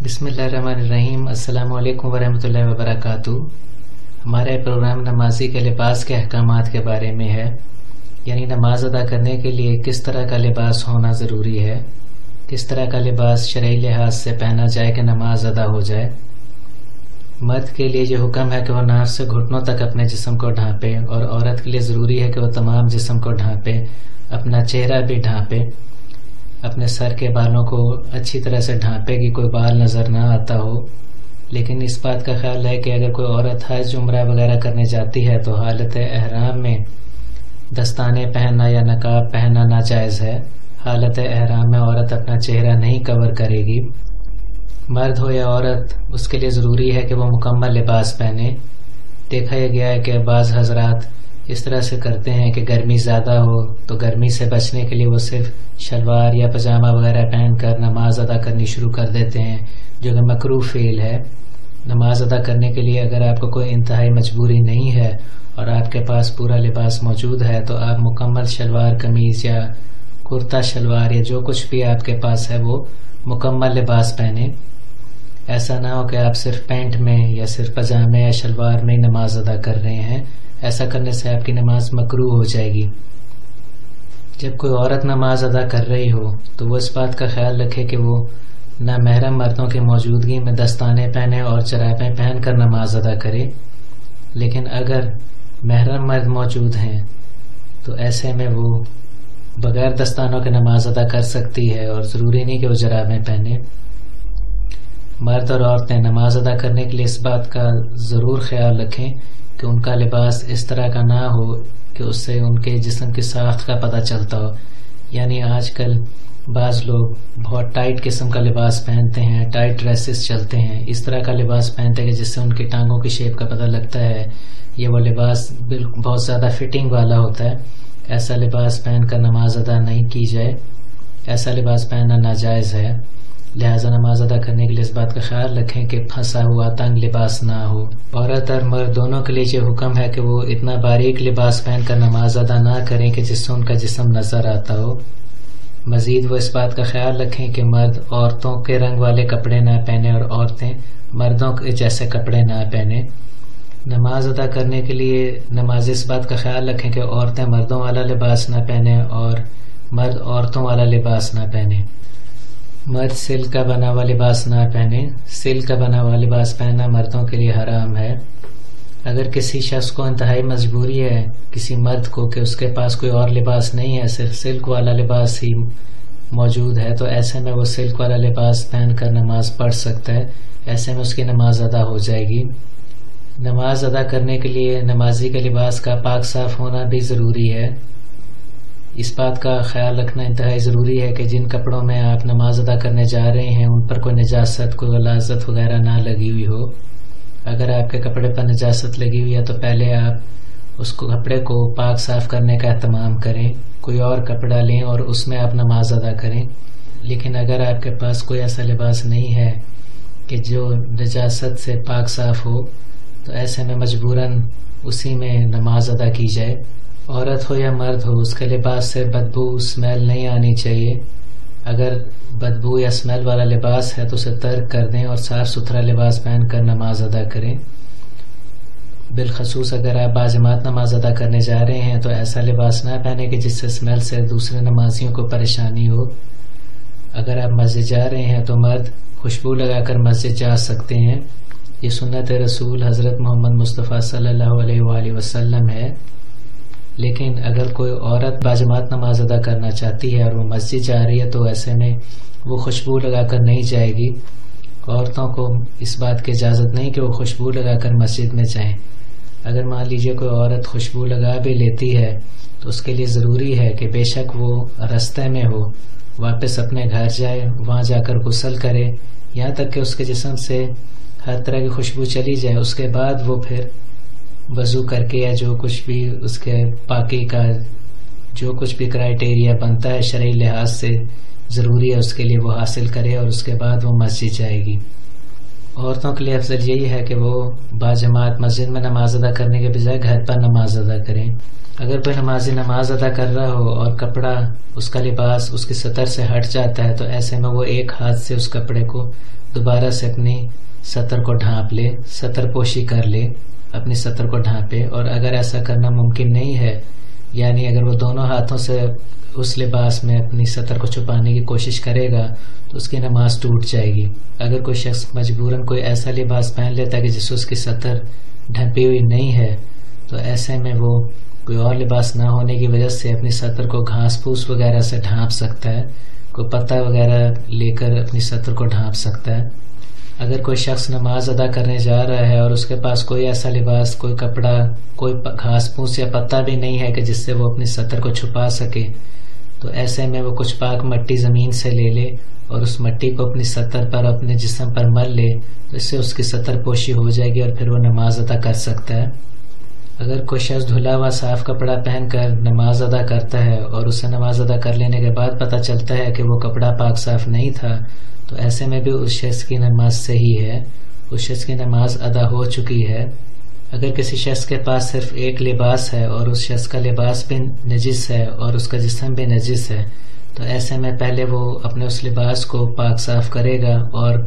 بسم اللہ الرحمن الرحیم۔ السلام علیکم ورحمۃ اللہ وبرکاتہ۔ ہمارا پروگرام نمازی کے لباس کے احکامات کے بارے میں ہے، یعنی نماز ادا کرنے کے لیے کس طرح کا لباس ہونا ضروری ہے، کس طرح کا لباس شرعی لحاظ سے پہنا جائے کہ نماز ادا ہو جائے۔ مرد کے لیے یہ حکم ہے کہ وہ ناف سے گھٹنوں تک اپنے جسم کو ڈھانپے، اور عورت کے لیے ضروری ہے کہ وہ تمام جسم کو ڈھانپے، اپنا چہرہ بھی ڈھانپے، اپنے سر کے بالوں کو اچھی طرح سے ڈھانپے کہ کوئی بال نظر نہ آتا ہو۔ لیکن اس بات کا خیال ہے کہ اگر کوئی عورت حج عمرہ وغیرہ کرنے جاتی ہے تو حالت احرام میں دستانے پہننا یا نقاب پہننا ناجائز ہے۔ حالت احرام میں عورت اپنا چہرہ نہیں کور کرے گی۔ مرد ہو یا عورت، اس کے لیے ضروری ہے کہ وہ مکمل لباس پہنے۔ دیکھا یہ گیا ہے کہ بعض حضرات اس طرح سے کرتے ہیں کہ گرمی زیادہ ہو تو گرمی سے بچنے کے لیے وہ صرف شلوار یا پاجامہ وغیرہ پہن کر نماز ادا کرنی شروع کر دیتے ہیں، جو کہ مکروہ فعل ہے۔ نماز ادا کرنے کے لیے اگر آپ کو کوئی انتہائی مجبوری نہیں ہے اور آپ کے پاس پورا لباس موجود ہے تو آپ مکمل شلوار قمیض یا کرتا شلوار یا جو کچھ بھی آپ کے پاس ہے وہ مکمل لباس پہنیں۔ ایسا نہ ہو کہ آپ صرف پینٹ میں یا صرف پاجامے یا شلوار میں ہی نماز ادا کر رہے ہیں۔ ایسا کرنے سے آپ کی نماز مکروہ ہو جائے گی۔ جب کوئی عورت نماز ادا کر رہی ہو تو وہ اس بات کا خیال رکھے کہ وہ نامحرم مردوں کی موجودگی میں دستانے پہنے اور جرابیں پہن کر نماز ادا کرے۔ لیکن اگر محرم مرد موجود ہیں تو ایسے میں وہ بغیر دستانوں کے نماز ادا کر سکتی ہے، اور ضروری نہیں کہ وہ جرابیں پہنے۔ مرد اور عورتیں نماز ادا کرنے کے لیے اس بات کا ضرور خیال رکھیں کہ ان کا لباس اس طرح کا نہ ہو کہ اس سے ان کے جسم کی ساخت کا پتہ چلتا ہو۔ یعنی آج کل بعض لوگ بہت ٹائٹ قسم کا لباس پہنتے ہیں، ٹائٹ ڈریسز چلتے ہیں، اس طرح کا لباس پہنتے ہیں کہ جس سے ان کی ٹانگوں کی شیپ کا پتہ لگتا ہے۔ یہ وہ لباس بہت زیادہ فٹنگ والا ہوتا ہے۔ ایسا لباس پہن کر نماز ادا نہیں کی جائے، ایسا لباس پہننا ناجائز ہے۔ لہٰذا نماز ادا کرنے کے لیے اس بات کا خیال رکھیں کہ پھنسا ہوا تنگ لباس نہ ہو۔ عورت اور مرد دونوں کے لیے یہ حکم ہے کہ وہ اتنا باریک لباس پہن کر نماز ادا نہ کریں کہ جس سے ان کا جسم نظر آتا ہو۔ مزید وہ اس بات کا خیال رکھیں کہ مرد عورتوں کے رنگ والے کپڑے نہ پہنیں اور عورتیں مردوں کے جیسے کپڑے نہ پہنیں۔ نماز ادا کرنے کے لیے نماز اس بات کا خیال رکھیں کہ عورتیں مردوں والا لباس نہ پہنیں اور مرد عورتوں والا لباس نہ پہنیں۔ مرد سلک کا بنا ہوا لباس نہ پہنے۔ سلک کا بنا ہوا لباس پہننا مردوں کے لیے حرام ہے۔ اگر کسی شخص کو انتہائی مجبوری ہے، کسی مرد کو، کہ اس کے پاس کوئی اور لباس نہیں ہے، صرف سلک والا لباس ہی موجود ہے، تو ایسے میں وہ سلک والا لباس پہن کر نماز پڑھ سکتا ہے۔ ایسے میں اس کی نماز ادا ہو جائے گی۔ نماز ادا کرنے کے لیے نمازی کے لباس کا پاک صاف ہونا بھی ضروری ہے۔ اس بات کا خیال رکھنا انتہائی ضروری ہے کہ جن کپڑوں میں آپ نماز ادا کرنے جا رہے ہیں ان پر کوئی نجاست، کوئی غلاظت وغیرہ نہ لگی ہوئی ہو۔ اگر آپ کے کپڑے پر نجاست لگی ہوئی ہے تو پہلے آپ اس کپڑے کو پاک صاف کرنے کا اہتمام کریں، کوئی اور کپڑا لیں اور اس میں آپ نماز ادا کریں۔ لیکن اگر آپ کے پاس کوئی ایسا لباس نہیں ہے کہ جو نجاست سے پاک صاف ہو تو ایسے میں مجبوراً اسی میں نماز ادا کی جائے۔ عورت ہو یا مرد ہو، اس کے لباس سے بدبو، اسمیل نہیں آنی چاہیے۔ اگر بدبو یا اسمیل والا لباس ہے تو اسے ترک کر دیں اور صاف ستھرا لباس پہن کر نماز ادا کریں۔ بالخصوص اگر آپ باجماعت نماز ادا کرنے جا رہے ہیں تو ایسا لباس نہ پہنیں کہ جس سے اسمیل سے دوسرے نمازیوں کو پریشانی ہو۔ اگر آپ مسجد جا رہے ہیں تو مرد خوشبو لگا کر مسجد جا سکتے ہیں، یہ سنت رسول حضرت محمد مصطفیٰ صلی اللہ علیہ وآلہ وسلم ہے۔ لیکن اگر کوئی عورت باجماعت نماز ادا کرنا چاہتی ہے اور وہ مسجد جا رہی ہے تو ایسے میں وہ خوشبو لگا کر نہیں جائے گی۔ عورتوں کو اس بات کی اجازت نہیں کہ وہ خوشبو لگا کر مسجد میں جائیں۔ اگر مان لیجئے کوئی عورت خوشبو لگا بھی لیتی ہے تو اس کے لیے ضروری ہے کہ بے شک وہ راستے میں ہو، واپس اپنے گھر جائے، وہاں جا کر غسل کرے، یہاں تک کہ اس کے جسم سے ہر طرح کی خوشبو چلی جائے۔ اس کے بعد وہ پھر وضو کر کے یا جو کچھ بھی اس کے پاکی کا جو کچھ بھی کرائیٹیریا بنتا ہے شرعی لحاظ سے ضروری ہے اس کے لیے وہ حاصل کرے، اور اس کے بعد وہ مسجد جائے گی۔ عورتوں کے لیے افضل یہی ہے کہ وہ باجماعت مسجد میں نماز ادا کرنے کے بجائے گھر پر نماز ادا کریں۔ اگر کوئی نمازی نماز ادا کر رہا ہو اور کپڑا، اس کا لباس اس کی سطر سے ہٹ جاتا ہے تو ایسے میں وہ ایک ہاتھ سے اس کپڑے کو دوبارہ سے اپنی سطر کو ڈھانپ لے، سطر پوشی کر لے، اپنی سطر کو ڈھانپے۔ اور اگر ایسا کرنا ممکن نہیں ہے، یعنی اگر وہ دونوں ہاتھوں سے اس لباس میں اپنی سطر کو چھپانے کی کوشش کرے گا تو اس کی نماز ٹوٹ جائے گی۔ اگر کوئی شخص مجبوراً کوئی ایسا لباس پہن لیتا ہے کہ جس سے اس کی سطر ڈھانپی ہوئی نہیں ہے تو ایسے میں وہ کوئی اور لباس نہ ہونے کی وجہ سے اپنی سطر کو گھاس پھوس وغیرہ سے ڈھانپ سکتا ہے، کوئی پتہ وغیرہ لے کر اپنی سطر کو ڈھانپ سکتا ہے۔ اگر کوئی شخص نماز ادا کرنے جا رہا ہے اور اس کے پاس کوئی ایسا لباس، کوئی کپڑا، کوئی گھاس پھوس یا پتہ بھی نہیں ہے کہ جس سے وہ اپنی سطر کو چھپا سکے، تو ایسے میں وہ کچھ پاک مٹی زمین سے لے لے اور اس مٹی کو اپنی سطر پر، اپنے جسم پر مل لے، تو اس سے اس کی سطر پوشی ہو جائے گی اور پھر وہ نماز ادا کر سکتا ہے۔ اگر کوئی شخص دھلا ہوا صاف کپڑا پہن کر نماز ادا کرتا ہے اور اسے نماز ادا کر لینے کے بعد پتہ چلتا ہے کہ وہ کپڑا پاک صاف نہیں تھا، تو ایسے میں بھی اس شخص کی نماز صحیح ہے، اس شخص کی نماز ادا ہو چکی ہے۔ اگر کسی شخص کے پاس صرف ایک لباس ہے اور اس شخص کا لباس بھی نجس ہے اور اس کا جسم بھی نجس ہے، تو ایسے میں پہلے وہ اپنے اس لباس کو پاک صاف کرے گا اور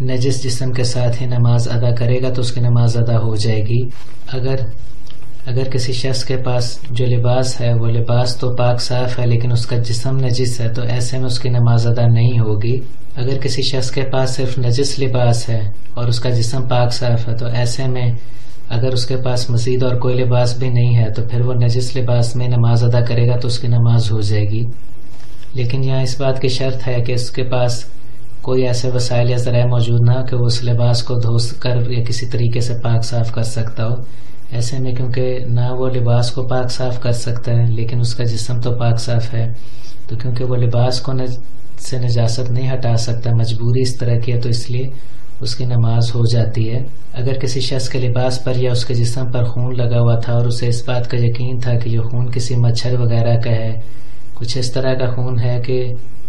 نجس جسم کے ساتھ ہی نماز ادا کرے گا تو اس کی نماز ادا ہو جائے گی۔ اگر کسی شخص کے پاس جو لباس ہے وہ لباس تو پاک صاف ہے لیکن اس کا جسم نجس ہے تو ایسے میں اس کی نماز ادا نہیں ہوگی۔ اگر کسی شخص کے پاس صرف نجس لباس ہے اور اس کا جسم پاک صاف ہے تو ایسے میں اگر اس کے پاس مزید اور کوئی لباس بھی نہیں ہے تو پھر وہ نجس لباس میں نماز ادا کرے گا تو اس کی نماز ہو جائے گی۔ لیکن یہاں اس بات کی شرط ہے کہ اس کے پاس کوئی ایسے وسائل یا ذرائع موجود نہ ہو کہ وہ اس لباس کو دھو کر یا کسی طریقے سے پاک صاف کر سکتا ہو۔ ایسے میں کیونکہ نہ وہ لباس کو پاک صاف کر سکتا ہے لیکن اس کا جسم تو پاک صاف ہے، تو کیونکہ وہ لباس کو سے نجاست نہیں ہٹا سکتا، مجبوری اس طرح کی ہے، تو اس لیے اس کی نماز ہو جاتی ہے۔ اگر کسی شخص کے لباس پر یا اس کے جسم پر خون لگا ہوا تھا اور اسے اس بات کا یقین تھا کہ یہ خون کسی مچھر وغیرہ کا ہے، کچھ اس طرح کا خون ہے کہ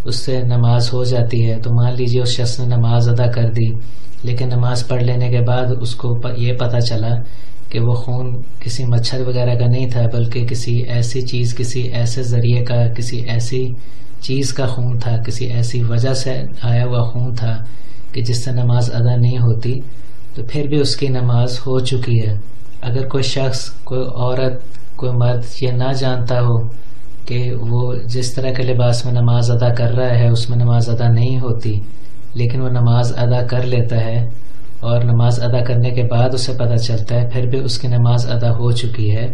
اس سے نماز ہو جاتی ہے، تو مان لیجیے اس شخص نے نماز ادا کر دی لیکن نماز پڑھ لینے کے بعد اس کو یہ پتہ چلا کہ وہ خون کسی مچھر وغیرہ کا نہیں تھا بلکہ کسی ایسی چیز، کسی ایسے ذریعے کا، کسی ایسی چیز کا خون تھا، کسی ایسی وجہ سے آیا ہوا خون تھا کہ جس سے نماز ادا نہیں ہوتی، تو پھر بھی اس کی نماز ہو چکی ہے۔ اگر کوئی شخص، کوئی عورت، کوئی مرد یہ نہ جانتا ہو کہ وہ جس طرح کے لباس میں نماز ادا کر رہا ہے اس میں نماز ادا نہیں ہوتی لیکن وہ نماز ادا کر لیتا ہے اور نماز ادا کرنے کے بعد اسے پتہ چلتا ہے پھر بھی اس کی نماز ادا ہو چکی ہے،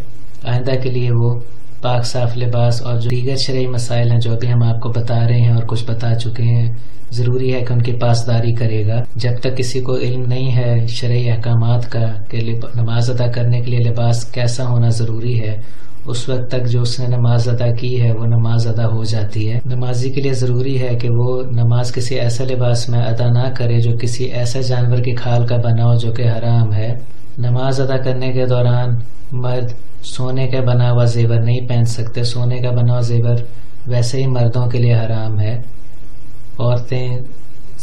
آئندہ کے لیے وہ پاک صاف لباس اور جو دیگر شرعی مسائل ہیں جو ابھی ہم آپ کو بتا رہے ہیں اور کچھ بتا چکے ہیں، ضروری ہے کہ ان کی پاسداری کرے گا۔ جب تک کسی کو علم نہیں ہے شرعی احکامات کا کہ نماز ادا کرنے کے لیے لباس کیسا ہونا ضروری ہے، اس وقت تک جو اس نے نماز ادا کی ہے وہ نماز ادا ہو جاتی ہے۔ نمازی کے لیے ضروری ہے کہ وہ نماز کسی ایسے لباس میں ادا نہ کرے جو کسی ایسے جانور کی کھال کا بنا ہو جو کہ حرام ہے۔ نماز ادا کرنے کے دوران مرد سونے کا بنا ہوا زیور نہیں پہن سکتے، سونے کا بنا ہوا زیور ویسے ہی مردوں کے لیے حرام ہے۔ عورتیں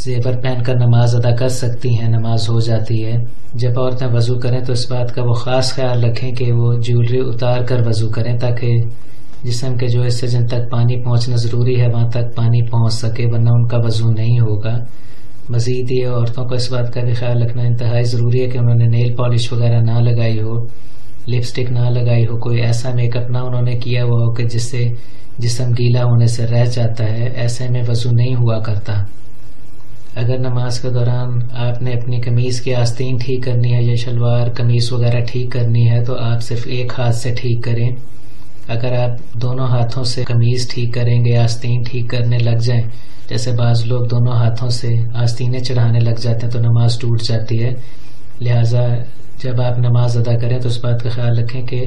زیور پہن کر نماز ادا کر سکتی ہیں، نماز ہو جاتی ہے۔ جب عورتیں وضو کریں تو اس بات کا وہ خاص خیال رکھیں کہ وہ جیولری اتار کر وضو کریں تاکہ جسم کے جو حصے جن تک پانی پہنچنا ضروری ہے وہاں تک پانی پہنچ سکے، ورنہ ان کا وضو نہیں ہوگا۔ مزید یہ عورتوں کو اس بات کا بھی خیال رکھنا انتہائی ضروری ہے کہ انہوں نے نیل پالش وغیرہ نہ لگائی ہو، لپسٹک نہ لگائی ہو، کوئی ایسا میک اپ نہ انہوں نے کیا ہوا ہو کہ جس سے جسم گیلا ہونے سے رہ جاتا ہے، ایسے میں وضو نہیں ہوا کرتا۔ اگر نماز کے دوران آپ نے اپنی قمیض کی آستین ٹھیک کرنی ہے یا شلوار قمیض وغیرہ ٹھیک کرنی ہے تو آپ صرف ایک ہاتھ سے ٹھیک کریں۔ اگر آپ دونوں ہاتھوں سے قمیض ٹھیک کریں گے، آستین ٹھیک کرنے لگ جائیں، جیسے بعض لوگ دونوں ہاتھوں سے آستینیں چڑھانے لگ جاتے ہیں تو نماز ٹوٹ جاتی ہے۔ لہٰذا جب آپ نماز ادا کریں تو اس بات کا خیال رکھیں کہ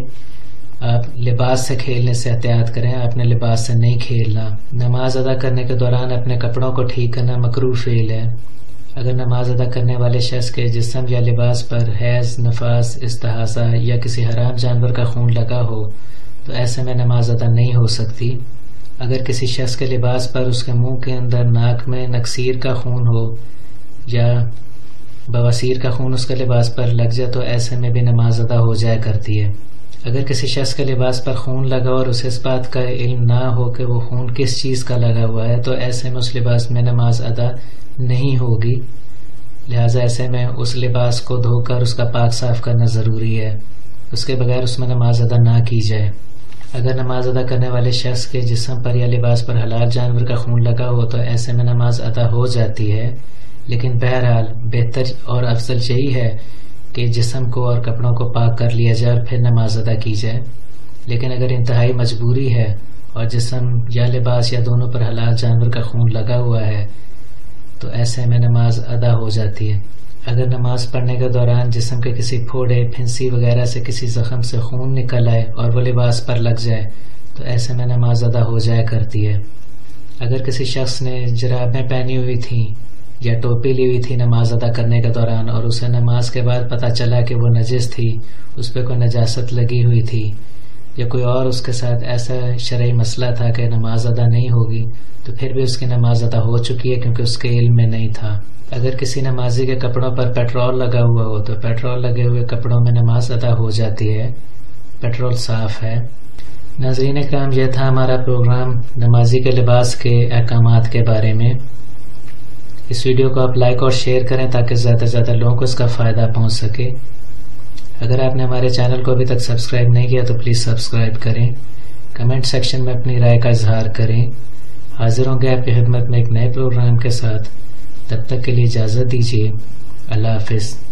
آپ لباس سے کھیلنے سے احتیاط کریں، آپ نے لباس سے نہیں کھیلنا۔ نماز ادا کرنے کے دوران اپنے کپڑوں کو ٹھیک کرنا مکروہ فعل ہے۔ اگر نماز ادا کرنے والے شخص کے جسم یا لباس پر حیض، نفاس، استحاضہ یا کسی حرام جانور کا خون لگا ہو تو ایسے میں نماز ادا نہیں ہو سکتی۔ اگر کسی شخص کے لباس پر اس کے منہ کے اندر، ناک میں نکسیر کا خون ہو یا بواسیر کا خون اس کے لباس پر لگ جائے تو ایسے میں بھی نماز ادا ہو جایا کرتی ہے۔ اگر کسی شخص کے لباس پر خون لگا اور اسے اس بات کا علم نہ ہو کہ وہ خون کس چیز کا لگا ہوا ہے تو ایسے میں اس لباس میں نماز ادا نہیں ہوگی، لہٰذا ایسے میں اس لباس کو دھو کر اس کا پاک صاف کرنا ضروری ہے، اس کے بغیر اس میں نماز ادا نہ کی جائے۔ اگر نماز ادا کرنے والے شخص کے جسم پر یا لباس پر حلال جانور کا خون لگا ہو تو ایسے میں نماز ادا ہو جاتی ہے، لیکن بہرحال بہتر اور افضل یہی ہے کہ جسم کو اور کپڑوں کو پاک کر لیا جائے اور پھر نماز ادا کی جائے۔ لیکن اگر انتہائی مجبوری ہے اور جسم یا لباس یا دونوں پر حلال جانور کا خون لگا ہوا ہے تو ایسے میں نماز ادا ہو جاتی ہے۔ اگر نماز پڑھنے کے دوران جسم کے کسی پھوڑے، پھنسی وغیرہ سے کسی زخم سے خون نکل آئے اور وہ لباس پر لگ جائے تو ایسے میں نماز ادا ہو جایا کرتی ہے۔ اگر کسی شخص نے جرابیں پہنی ہوئی تھیں یا ٹوپی لی ہوئی تھی نماز ادا کرنے کے دوران اور اسے نماز کے بعد پتہ چلا کہ وہ نجس تھی، اس پہ کوئی نجاست لگی ہوئی تھی یا کوئی اور اس کے ساتھ ایسا شرعی مسئلہ تھا کہ نماز ادا نہیں ہوگی تو پھر بھی اس کی نماز ادا ہو چکی ہے کیونکہ اس کے علم میں نہیں تھا۔ اگر کسی نمازی کے کپڑوں پر پیٹرول لگا ہوا ہو تو پیٹرول لگے ہوئے کپڑوں میں نماز ادا ہو جاتی ہے، پیٹرول صاف ہے۔ ناظرین اکرام، یہ تھا ہمارا پروگرام نمازی کے لباس کے احکامات کے بارے میں۔ اس ویڈیو کو آپ لائک اور شیئر کریں تاکہ زیادہ سے زیادہ لوگوں کو اس کا فائدہ پہنچ سکے۔ اگر آپ نے ہمارے چینل کو ابھی تک سبسکرائب نہیں کیا تو پلیز سبسکرائب کریں، کمنٹ سیکشن میں اپنی رائے کا اظہار کریں۔ حاضر ہوں گے آپ کی خدمت میں ایک نئے پروگرام کے ساتھ، تب تک کے لیے اجازت دیجیے۔ اللہ حافظ۔